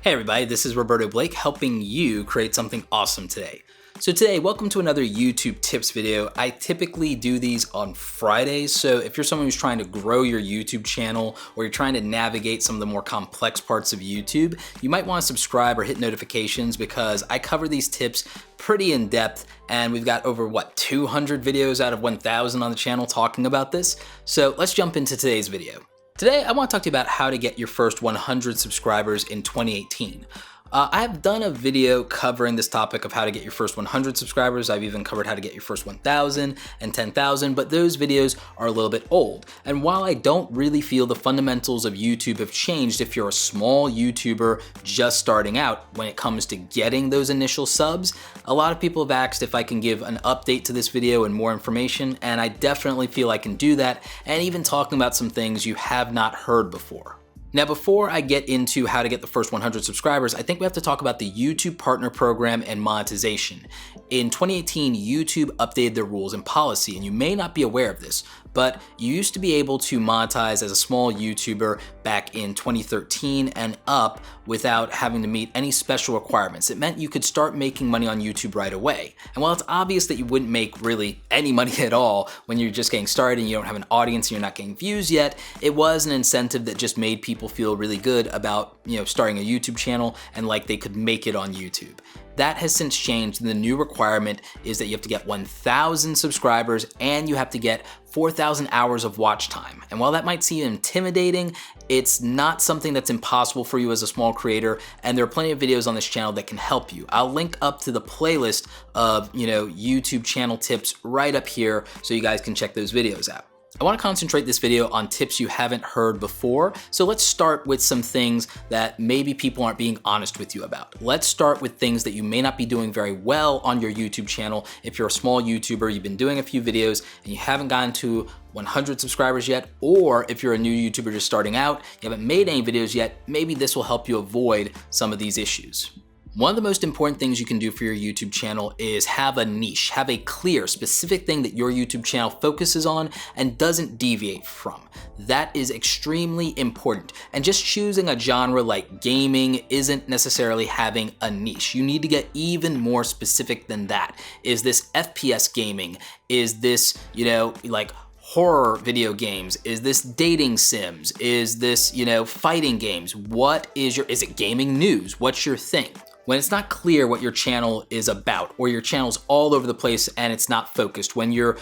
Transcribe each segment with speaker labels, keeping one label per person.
Speaker 1: Hey everybody, this is Roberto Blake helping you create something awesome today. So today, welcome to another YouTube tips video. I typically do these on Fridays, so if you're someone who's trying to grow your YouTube channel or you're trying to navigate some of the more complex parts of YouTube, you might want to subscribe or hit notifications because I cover these tips pretty in depth and we've got over 200 videos out of 1,000 on the channel talking about this. So let's jump into today's video. Today, I want to talk to you about how to get your first 100 subscribers in 2018. I've done a video covering this topic of how to get your first 100 subscribers. I've even covered how to get your first 1,000 and 10,000, but those videos are a little bit old. And while I don't really feel the fundamentals of YouTube have changed if you're a small YouTuber just starting out when it comes to getting those initial subs, a lot of people have asked if I can give an update to this video and more information, and I definitely feel I can do that, and even talking about some things you have not heard before. Now, before I get into how to get the first 100 subscribers, I think we have to talk about the YouTube Partner Program and monetization. In 2018, YouTube updated their rules and policy, and you may not be aware of this, but you used to be able to monetize as a small YouTuber back in 2013 and up without having to meet any special requirements. It meant you could start making money on YouTube right away. And while it's obvious that you wouldn't make really any money at all when you're just getting started and you don't have an audience and you're not getting views yet, it was an incentive that just made people feel really good about, starting a YouTube channel and like they could make it on YouTube. That has since changed, and the new requirement is that you have to get 1,000 subscribers and you have to get 4,000 hours of watch time. And while that might seem intimidating, it's not something that's impossible for you as a small creator, and there are plenty of videos on this channel that can help you. I'll link up to the playlist of, YouTube channel tips right up here so you guys can check those videos out. I want to concentrate this video on tips you haven't heard before, so let's start with some things that maybe people aren't being honest with you about. Let's start with things that you may not be doing very well on your YouTube channel. If you're a small YouTuber, you've been doing a few videos and you haven't gotten to 100 subscribers yet, or if you're a new YouTuber just starting out, you haven't made any videos yet, maybe this will help you avoid some of these issues. One of the most important things you can do for your YouTube channel is have a niche, have a clear, specific thing that your YouTube channel focuses on and doesn't deviate from. That is extremely important. And just choosing a genre like gaming isn't necessarily having a niche. You need to get even more specific than that. Is this FPS gaming? Is this, horror video games? Is this dating sims? Is this, fighting games? Is it gaming news? What's your thing? When it's not clear what your channel is about, or your channel's all over the place and it's not focused, when you're,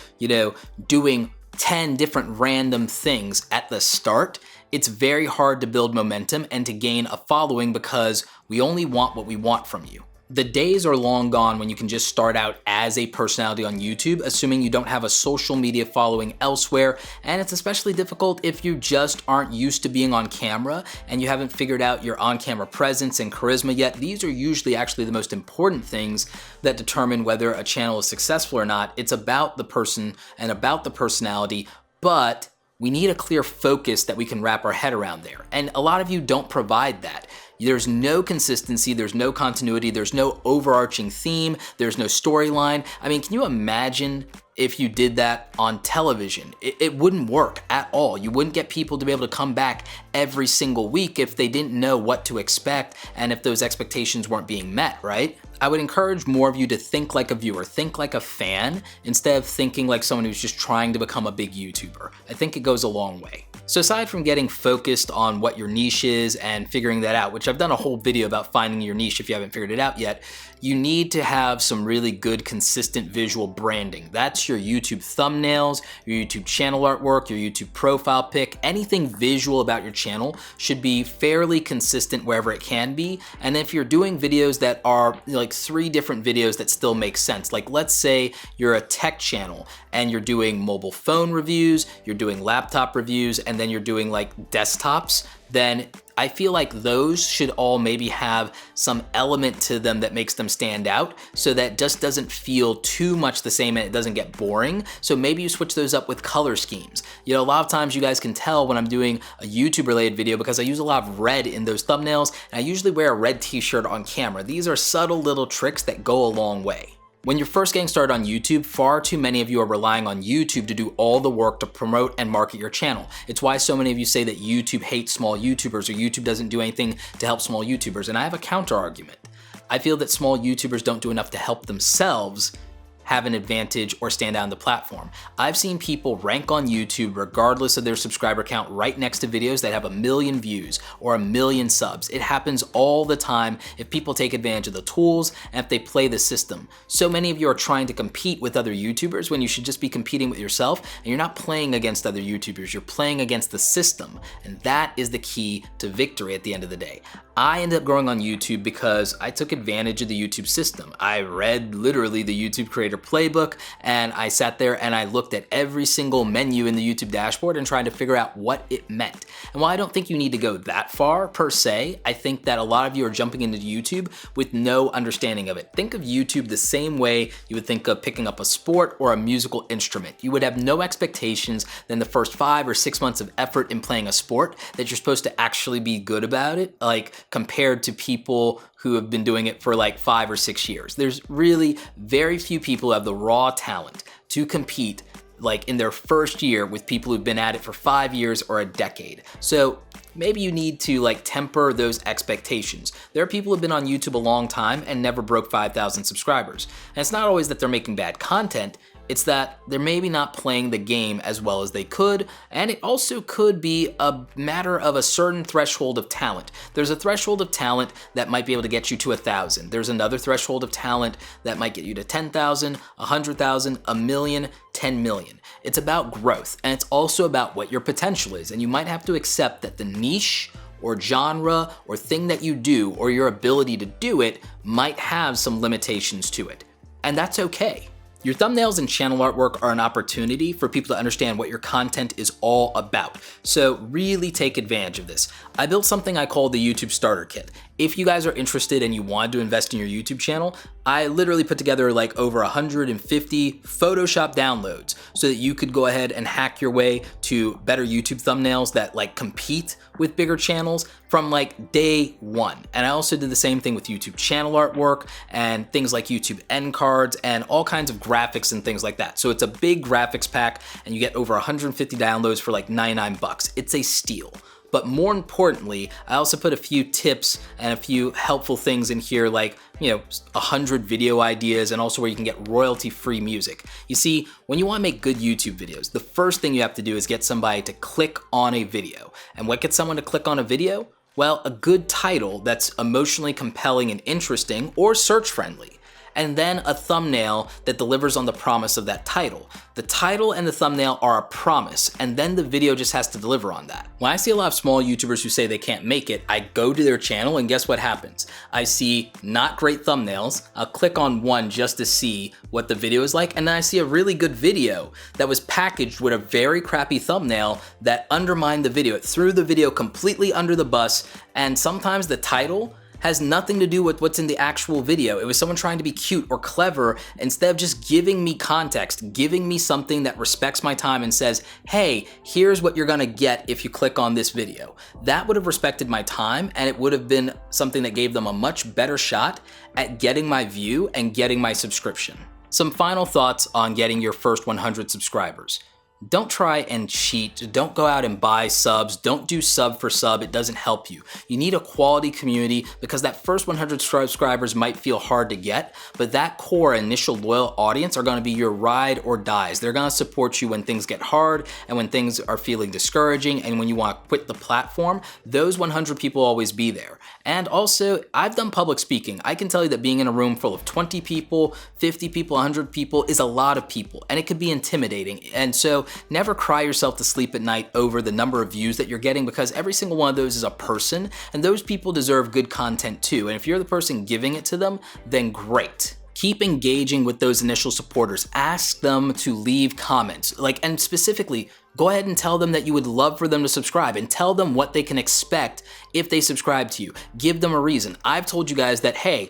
Speaker 1: doing 10 different random things at the start, it's very hard to build momentum and to gain a following because we only want what we want from you. The days are long gone when you can just start out as a personality on YouTube, assuming you don't have a social media following elsewhere, and it's especially difficult if you just aren't used to being on camera and you haven't figured out your on-camera presence and charisma yet. These are usually actually the most important things that determine whether a channel is successful or not. It's about the person and about the personality, but we need a clear focus that we can wrap our head around there. And a lot of you don't provide that. There's no consistency, there's no continuity, there's no overarching theme, there's no storyline. I mean, can you imagine if you did that on television? It wouldn't work at all. You wouldn't get people to be able to come back every single week if they didn't know what to expect and if those expectations weren't being met, right? I would encourage more of you to think like a viewer, think like a fan, instead of thinking like someone who's just trying to become a big YouTuber. I think it goes a long way. So aside from getting focused on what your niche is and figuring that out, which I've done a whole video about finding your niche if you haven't figured it out yet, you need to have some really good, consistent visual branding. That's your YouTube thumbnails, your YouTube channel artwork, your YouTube profile pic, anything visual about your channel should be fairly consistent wherever it can be. And if you're doing videos that are like 3 different videos that still make sense, like let's say you're a tech channel and you're doing mobile phone reviews, you're doing laptop reviews, and then you're doing like desktops, then I feel like those should all maybe have some element to them that makes them stand out so that just doesn't feel too much the same and it doesn't get boring. So maybe you switch those up with color schemes. A lot of times you guys can tell when I'm doing a YouTube related video because I use a lot of red in those thumbnails, and I usually wear a red t-shirt on camera. These are subtle little tricks that go a long way. When you're first getting started on YouTube, far too many of you are relying on YouTube to do all the work to promote and market your channel. It's why so many of you say that YouTube hates small YouTubers or YouTube doesn't do anything to help small YouTubers. And I have a counter argument. I feel that small YouTubers don't do enough to help themselves have an advantage or stand out on the platform. I've seen people rank on YouTube regardless of their subscriber count right next to videos that have 1 million views or 1 million subs. It happens all the time if people take advantage of the tools and if they play the system. So many of you are trying to compete with other YouTubers when you should just be competing with yourself, and you're not playing against other YouTubers, you're playing against the system. And that is the key to victory at the end of the day. I ended up growing on YouTube because I took advantage of the YouTube system. I read literally the YouTube Creator Playbook, and I sat there and I looked at every single menu in the YouTube dashboard and tried to figure out what it meant. And while I don't think you need to go that far per se, I think that a lot of you are jumping into YouTube with no understanding of it. Think of YouTube the same way you would think of picking up a sport or a musical instrument. You would have no expectations than the first 5 or 6 months of effort in playing a sport that you're supposed to actually be good about it, like compared to people who have been doing it for like 5 or 6 years. There's really very few people who have the raw talent to compete like in their first year with people who've been at it for 5 years or a decade. So maybe you need to like temper those expectations. There are people who've been on YouTube a long time and never broke 5,000 subscribers. And it's not always that they're making bad content, it's that they're maybe not playing the game as well as they could, and it also could be a matter of a certain threshold of talent. There's a threshold of talent that might be able to get you to 1,000. There's another threshold of talent that might get you to 10,000, 100,000, 1 million, 10 million. It's about growth, and it's also about what your potential is, and you might have to accept that the niche or genre or thing that you do or your ability to do it might have some limitations to it, and that's okay. Your thumbnails and channel artwork are an opportunity for people to understand what your content is all about. So really take advantage of this. I built something I call the YouTube Starter Kit. If you guys are interested and you want to invest in your YouTube channel, I literally put together like over 150 Photoshop downloads so that you could go ahead and hack your way to better YouTube thumbnails that like compete with bigger channels from like day one. And I also did the same thing with YouTube channel artwork and things like YouTube end cards and all kinds of graphics and things like that. So it's a big graphics pack and you get over 150 downloads for like 99 bucks. It's a steal. But more importantly, I also put a few tips and a few helpful things in here like, 100 video ideas and also where you can get royalty-free music. You see, when you want to make good YouTube videos, the first thing you have to do is get somebody to click on a video. And what gets someone to click on a video? Well, a good title that's emotionally compelling and interesting or search-friendly. And then a thumbnail that delivers on the promise of that title. The title and the thumbnail are a promise, and then the video just has to deliver on that. When I see a lot of small YouTubers who say they can't make it, I go to their channel and guess what happens? I see not great thumbnails, I'll click on one just to see what the video is like, and then I see a really good video that was packaged with a very crappy thumbnail that undermined the video. It threw the video completely under the bus, and sometimes the title has nothing to do with what's in the actual video. It was someone trying to be cute or clever instead of just giving me context, giving me something that respects my time and says, hey, here's what you're gonna get if you click on this video. That would have respected my time and it would have been something that gave them a much better shot at getting my view and getting my subscription. Some final thoughts on getting your first 100 subscribers. Don't try and cheat. Don't go out and buy subs. Don't do sub for sub. It doesn't help you. You need a quality community because that first 100 subscribers might feel hard to get, but that core initial loyal audience are going to be your ride or dies. They're going to support you when things get hard and when things are feeling discouraging and when you want to quit the platform. Those 100 people will always be there. And also, I've done public speaking. I can tell you that being in a room full of 20 people, 50 people, 100 people is a lot of people, and it could be intimidating. And so never cry yourself to sleep at night over the number of views that you're getting because every single one of those is a person, and those people deserve good content too. And if you're the person giving it to them, then great. Keep engaging with those initial supporters. Ask them to leave comments. And specifically, go ahead and tell them that you would love for them to subscribe and tell them what they can expect if they subscribe to you. Give them a reason. I've told you guys that, hey,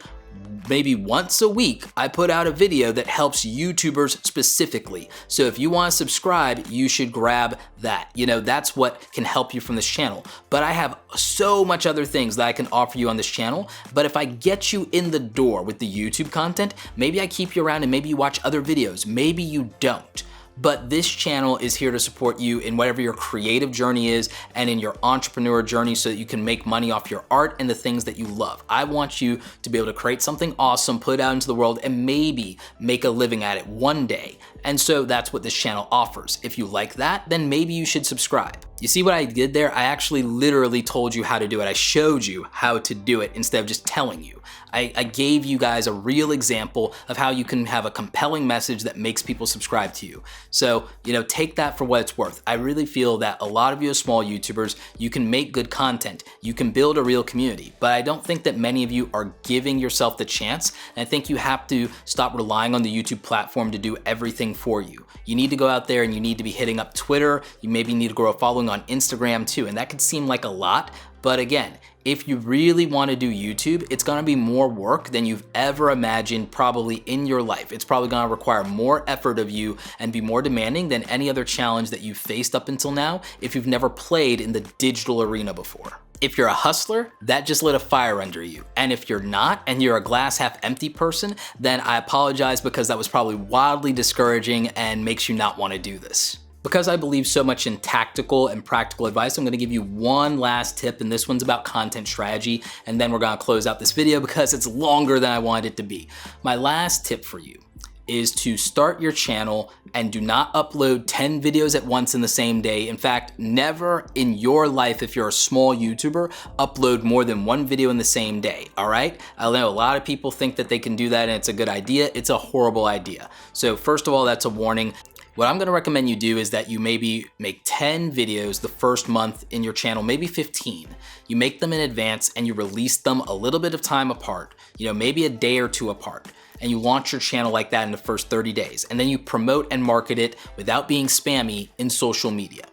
Speaker 1: maybe once a week, I put out a video that helps YouTubers specifically. So if you want to subscribe, you should grab that. You know, that's what can help you from this channel. But I have so much other things that I can offer you on this channel. But if I get you in the door with the YouTube content, maybe I keep you around and maybe you watch other videos. Maybe you don't. But this channel is here to support you in whatever your creative journey is and in your entrepreneur journey so that you can make money off your art and the things that you love. I want you to be able to create something awesome, put it out into the world, and maybe make a living at it one day. And so that's what this channel offers. If you like that, then maybe you should subscribe. You see what I did there? I actually literally told you how to do it. I showed you how to do it instead of just telling you. I gave you guys a real example of how you can have a compelling message that makes people subscribe to you. So, you know, take that for what it's worth. I really feel that a lot of you as small YouTubers, you can make good content. You can build a real community, but I don't think that many of you are giving yourself the chance. And I think you have to stop relying on the YouTube platform to do everything for you. You need to go out there and you need to be hitting up Twitter. You maybe need to grow a following on Instagram too. And that can seem like a lot, but again, if you really want to do YouTube, it's going to be more work than you've ever imagined probably in your life. It's probably going to require more effort of you and be more demanding than any other challenge that you've faced up until now if you've never played in the digital arena before. If you're a hustler, that just lit a fire under you. And if you're not, and you're a glass half empty person, then I apologize because that was probably wildly discouraging and makes you not want to do this. Because I believe so much in tactical and practical advice, I'm gonna give you one last tip, and this one's about content strategy, and then we're gonna close out this video because it's longer than I wanted it to be. My last tip for you is to start your channel and do not upload 10 videos at once in the same day. In fact, never in your life, if you're a small YouTuber, upload more than one video in the same day, all right? I know a lot of people think that they can do that and it's a good idea. It's a horrible idea. So first of all, that's a warning. What I'm gonna recommend you do is that you maybe make 10 videos the first month in your channel, maybe 15. You make them in advance and you release them a little bit of time apart, you know, maybe a day or two apart. And you launch your channel like that in the first 30 days. And then you promote and market it without being spammy in social media.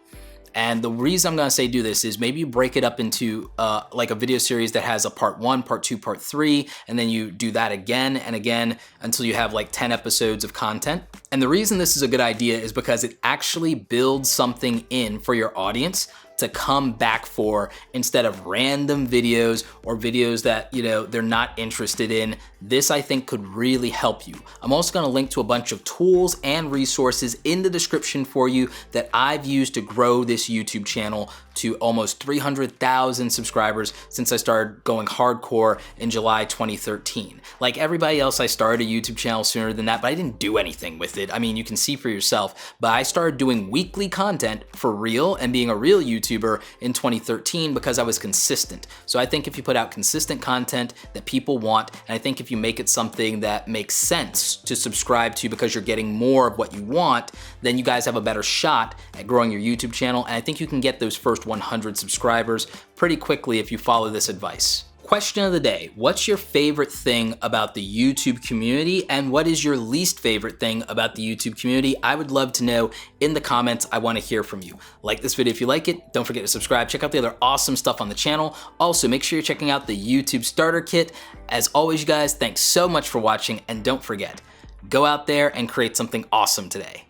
Speaker 1: And the reason I'm gonna say do this is maybe you break it up into like a video series that has a part 1, part 2, part 3, and then you do that again and again until you have like 10 episodes of content. And the reason this is a good idea is because it actually builds something in for your audience to come back for instead of random videos or videos that, you know, they're not interested in. This I think could really help you. I'm also gonna link to a bunch of tools and resources in the description for you that I've used to grow this YouTube channel to almost 300,000 subscribers since I started going hardcore in July 2013. Like everybody else, I started a YouTube channel sooner than that, but I didn't do anything with it. I mean, you can see for yourself, but I started doing weekly content for real and being a real YouTuber in 2013 because I was consistent. So I think if you put out consistent content that people want, and I think if you make it something that makes sense to subscribe to because you're getting more of what you want, then you guys have a better shot at growing your YouTube channel. And I think you can get those first 100 subscribers pretty quickly if you follow this advice. Question of the day, what's your favorite thing about the YouTube community and what is your least favorite thing about the YouTube community? I would love to know in the comments. I want to hear from you. Like this video if you like it, don't forget to subscribe, check out the other awesome stuff on the channel. Also, make sure you're checking out the YouTube starter kit. As always, you guys, thanks so much for watching and don't forget, go out there and create something awesome today.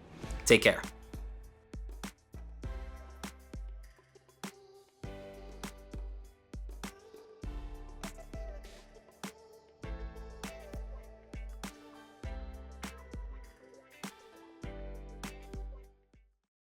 Speaker 1: Take care.